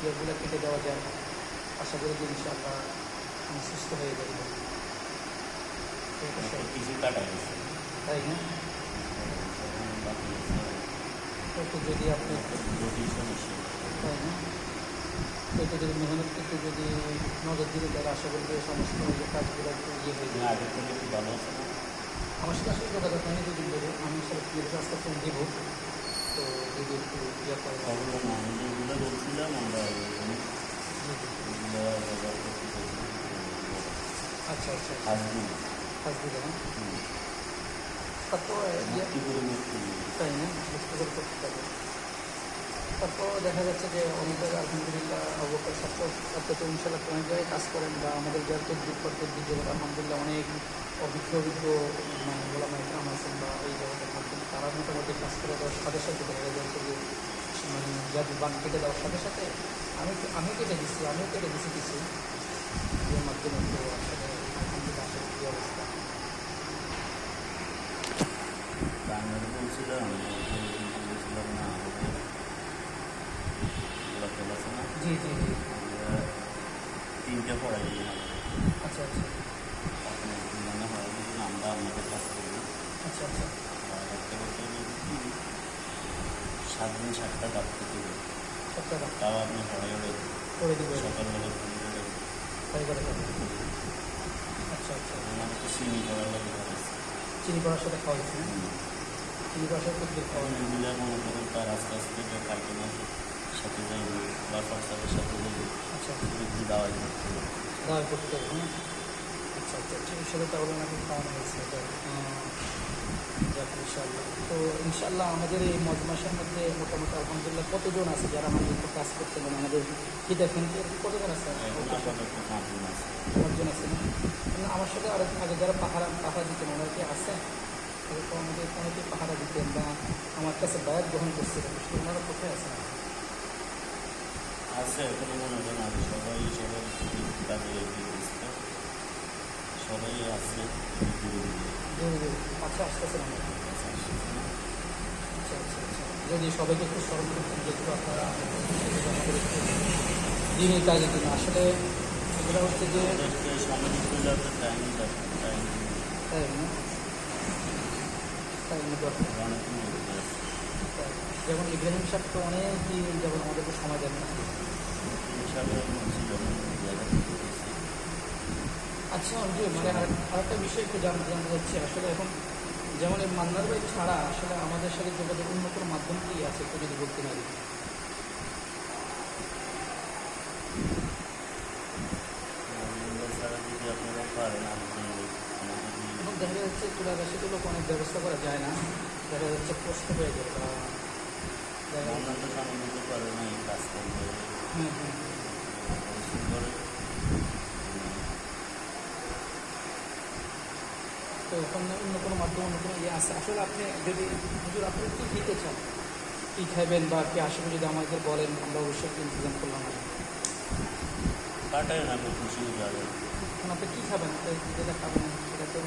ইয়াগুলো কেটে দেওয়া যায়। আশা করি যে ইনশাআল্লাহ আমি সুস্থ হয়ে যাব। কিছু কাটা গেছে, তাই না? তো যদি আপনি তাই না, একটু যদি মেহনত একটু যদি নজর দিলে তাহলে আশা করি যে সমস্ত যে কাজগুলো একটু ইয়ে হয়ে যাবে। আগে থেকে একটু ভালো আছে না? আমার সাথে আসলে যোগাযোগ হয়নি দুদিন ধরে, আমি আসলে আস্তে আস্তে দেবো। তো যদি একটু ইয়ে করে খবর না, আমি যেগুলো বলছিলাম আমরা ওগুলো আচ্ছা আচ্ছা আসবি কাজ দিবে না, তারপর ইয়ে তাই না, বুঝতে করে করতে পারবে। তারপর দেখা যাচ্ছে যে অনেক জায়গায় আলহামদুলিল্লাহ অবকার সত্ত্বেও তো ইনশাল্লাহ অনেক জায়গায় কাজ করেন, বা আমাদের যারা তদ্বির করতে যেগুলো আলহামদুলিল্লাহ অনেক অভিজ্ঞ মানে ওলামা ইকরাম আছেন বা এই জগতের মধ্যে, তারা মোটামুটি কাজ করে দেওয়ার সাথে সাথে দেখা যাচ্ছে যে মানে যার বান কেটে দেওয়ার সাথে সাথে আমিও কেটে দিচ্ছি কিছু এর মাধ্যমে। তো আসলে আলহামদুলিল্লাহ আসলে কী অবস্থা। বাংলাদেশ বলছিলাম না ওগুলো আছে না, জি জি জি, তিনটে পড়াই আচ্ছা আচ্ছা মনে হয় আমরা আপনাদের কাজ করবো। আচ্ছা আচ্ছা, একটা করতে হলে 7 দিন 7টা দাপ থেকে সপ্তাহ তাও আপনি পড়াই করে দিবে, সকালবেলা তাই করে দেবে। আচ্ছা আচ্ছা, আমার তো চিনি করার লাগে চিনি করার সাথে খাওয়া হয়েছে না, চিনি করার সাথে খুব খাওয়া হয়। এগুলো মনে করুন তার আস্তে আস্তে কালকে মাসের সাথে যাইবে বা হোয়াটসঅ্যাপের সাথে যাইবে। আচ্ছা এগুলো দাওয়াই করতে হবে। দাওয়াই করতে হবে না, আচ্ছা আচ্ছা, চিনির সাথে তাহলে নাকি খাওয়ানো হয়েছে যাক ইনশাআল্লাহ। তো ইনশাআল্লাহ আমাদের এই মজমাসের মধ্যে মোটামুটি আলহামদুলিল্লাহ কতজন আছে যারা আমাদের একটু কাজ করতে পারে, আমাদের কি দেখেন কতজন আছে? 5জন আছে না? আমার সাথে আরও আগে যারা পাহারা দিতেন ওনারা কি আছে? তো আমাদের অনেকে পাহারা দিতেন বা আমার কাছে বায়াত গ্রহণ করছিলেন, ওনারা কোথায় আছে? আছে এখনো মনে হয় না, সবাই কাজে সবাই আছে আচ্ছা আসতেছে না? আচ্ছা আচ্ছা আচ্ছা, যদি সবাইকে একটু স্মরণ করতেন যেহেতু আপনারা আমাদের একটু দিনের কাজে দিন, আসলে এগুলো হচ্ছে যে তাই না, তাই না দরকার। যেমন ইব্রাহিম সাহেব তো অনেকই যেমন আমাদেরকে সময় দেন না। আচ্ছা যে মানে আরেকটা বিষয় একটু জানতে যাচ্ছি, আসলে এখন যেমন এই মান্নার ভাই ছাড়া আসলে আমাদের সাথে যোগাযোগ অন্য কোনো মাধ্যম কি আছে একটু যদি বলতে পারি? এবং দেখা যাচ্ছে চুলাগাছিতে লোক অনেক ব্যবস্থা করা যায় না, দেখা যাচ্ছে কষ্ট হয়ে যায় বা তো ওখানে অন্য কোনো মাধ্যম অন্য কোনো ইয়ে আছে? আসলে আপনি যদি হুজুর আপনি কী দিতে চান, কী খাবেন বা কি আসলে যদি আমাদের বলেন আমরা অবশ্যই ইন্তজাম করলাম। এখন আপনি কী খাবেন, যেটা খাবেন সেটা তো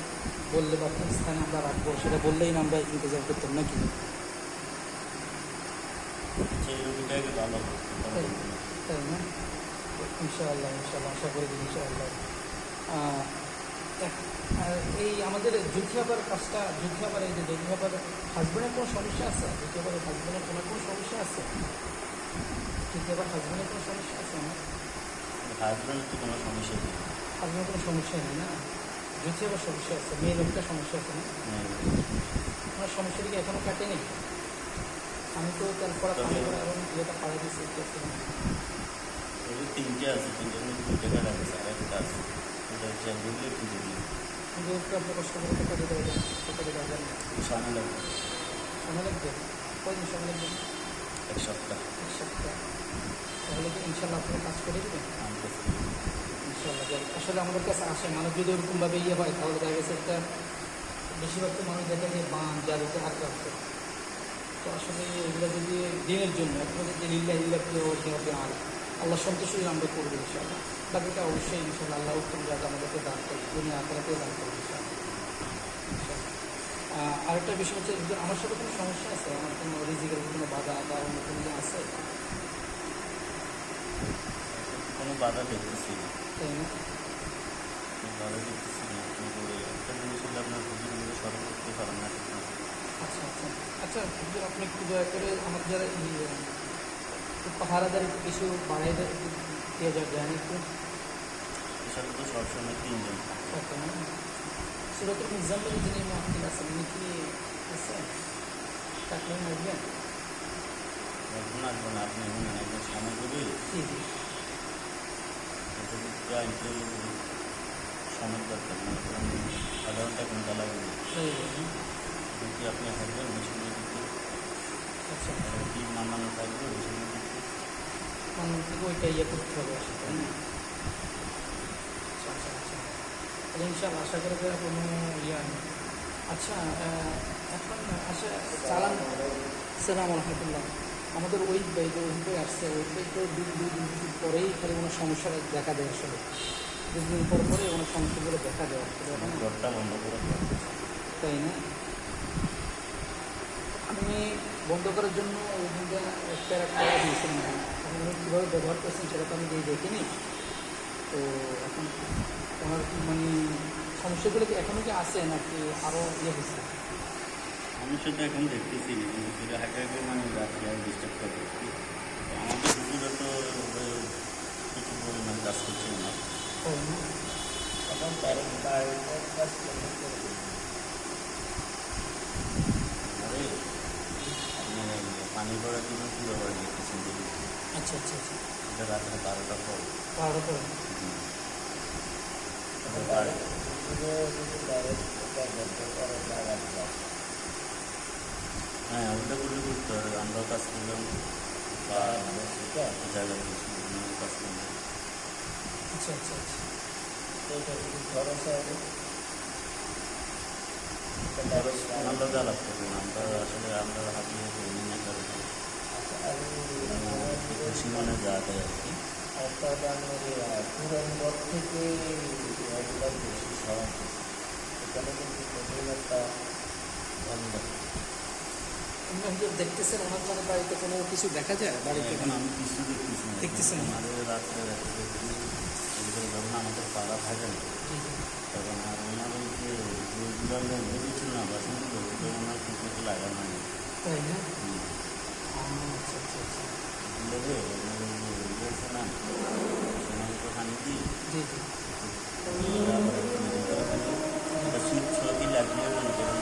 বললে বা কোন স্থানে আমরা রাখবো সেটা বললেই না আমরা ইন্তজাম করতাম নাকি? তাই না, ইনশাআল্লাহ ইনশাআল্লাহ আশা করি ইনশাআল্লাহ। এই আমাদের জুথিয়াবার কাজটা, জুথিয়াবার এই যে জুথিয়াবার হাজব্যান্ডের কোনো সমস্যা আছে? জুথিয়াবারের হাজব্যান্ডের কোনো সমস্যা আছে? জুথিয়াবার হাজব্যান্ডের কোনো সমস্যা আছে? আমার হাজব্যান্ড তো কোনো সমস্যা নেই, হাজব্যান্ডের কোনো সমস্যা নেই না, জুথিয়াবার সমস্যা আছে, মেয়ে লোকটা সমস্যা আছে না? আমার সমস্যাটা কি এখনও কাটেনি? আমি তো তারপর এখন ইয়েটা পাড়া দিচ্ছি 3টে আছে, 3টের মধ্যে 2টে কাটা গেছে, আর একটা আছে কিন্তু একটু আপনি কষ্ট করে টাকা দিতে পারবেন, টাকা দিতে পারবেন না, সময় লাগবে, সময় লাগবে। কয়দিন সময় লাগবে? 1 সপ্তাহ। 1 সপ্তাহ। তাহলে কি ইনশাল্লাহ আপনি কাজ করে দেবেন? ইনশাল্লাহ। আসলে আমাদের কাছে আসে মানুষ যদি ওরকমভাবে ইয়ে হয় তাহলে দেখা গেছে একটা বেশিরভাগ তো মানুষ দেখা যায় বান জাদুতে আক্রান্ত। তো আসলে এগুলো যদি দিনের জন্য আপনাদের যে আর আল্লাহ সন্তোষী আমরা করবো ইনশাআল্লাহ, বাকিটা অবশ্যই ইনশাআল্লাহ আল্লাহ উত্তম জায়গা আমাদেরকে দান করবে, দুনিয়া আখেরাতেও দান করবে ইনশাআল্লাহ। আরেকটা বিষয় হচ্ছে যে আমার সাথে কোনো সমস্যা আছে, আমার কোনো রিজিকের কোনো বাধা বা অন্য কোনো আছে? কোনো বাধা দেখতেছি না, তাই না? কোনো বাধা দেখতেছি না। কিন্তু একটা জিনিস হলে আপনার হুজুর মধ্যে স্মরণ করতে পারেন না, ঠিক না? আচ্ছা আচ্ছা আচ্ছা হুজুর, আপনি একটু দয়া করে আমার যারা একটু পাহারাদার একটু কিছু বাড়াই দিয়ে যায় না একটু এছাড়া তো সবসময় তিনজন থাকে। থাকে না? সুরতুল মুজাম্মিল যিনি মহাকিল আছেন উনি কি আছেন? থাকলে আসবেন? এখন আসবেন আপনি এখন একজন সামগ্রী জি জি। আনতে সময় দরকার, মনে করেন আধা ঘন্টা ঘন্টা লাগবে। হয়ে যাবে। যদি আপনি হারবেন মেশিনের দিকে আচ্ছা কি মানানো থাকবে মেশিনের দিকে। মানুষ থেকে ওইটা ইয়ে করতে হবে আসলে, তাই না? আচ্ছা আচ্ছা আচ্ছা, তাহলে ইনশাল্লাহ আশা করি যে কোনো ইয়ে নেই। আচ্ছা এখন আচ্ছা চালান। সালাম আলহামদুলিল্লাহ। আমাদের ওই ভাই আসছে, ওই ভাই তো দুই দিন পরেই খালি কোনো সমস্যা দেখা দেয় আসলে, দুদিন পর পরে কোনো সমস্যাগুলো দেখা দেয় আসলে এখন, ঘরটা বন্ধ করে তাই না? আমি বন্ধ করার জন্য ওই দিনটা একটা দিয়েছিলাম, এখন উনি কীভাবে ব্যবহার করছেন সেটা তো আমি দেখিনি। তো এখন ওনার কি মানে সমস্যাগুলো কি এখনও কি আছে নাকি আরও ইয়ে হচ্ছে? আমি সেটা এখন দেখতেছি কিন্তু সেটা হাঁটে হাঁটে মানে রাত্রে ডিস্টার্ব করে। তো আমাদের হুজুরা তো কিছু পরিমাণ কাজ করছে না, তাই না? তখন তার কাজ করবে। আরে আপনার পানি পড়ার জন্য পুরো বাড়ি দেখতেছেন যদি আচ্ছা আচ্ছা আচ্ছা, এটা রাত্রে 12টার পর। পাহাড়ও করে। হ্যাঁ ওটা করলে করতে হবে, আমরাও কাজ করলাম বা জায়গা কাজ করলাম। আচ্ছা আচ্ছা আচ্ছা, খরচ আলাদা লাভ করবেন, আমরা আসলে আমরা হাতিয়ে করি না কারণে সীমানে যাওয়া যায় আর কি। পুরনগর থেকে একবার বেশি সহজ, এখানে কিন্তু প্রথম একটা বন্ধ। আপনার হুজুর দেখতেছেন ওনার মানে বাড়িতে কোনো কিছু দেখা যায় বাড়িতে? এখন আমি কিছু দেখতেছি না, দেখতেছেন না? আমাদের রাত্রে যখন আমাদের পাড়া থাকে না জি জি। তখন আর ওনার ওই যে ছিল না বাসনগুলো ওগুলো ওনার পুকুরে লাগানো হয়নি। তাই না? আচ্ছা আচ্ছা আচ্ছা, লেগে বলছে না সোনালি তো পানি দিই জি জি। শীত ছবি লাগিয়ে মনে করেন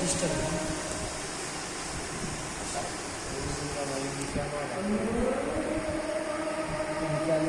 ডিস্টার্ব কেন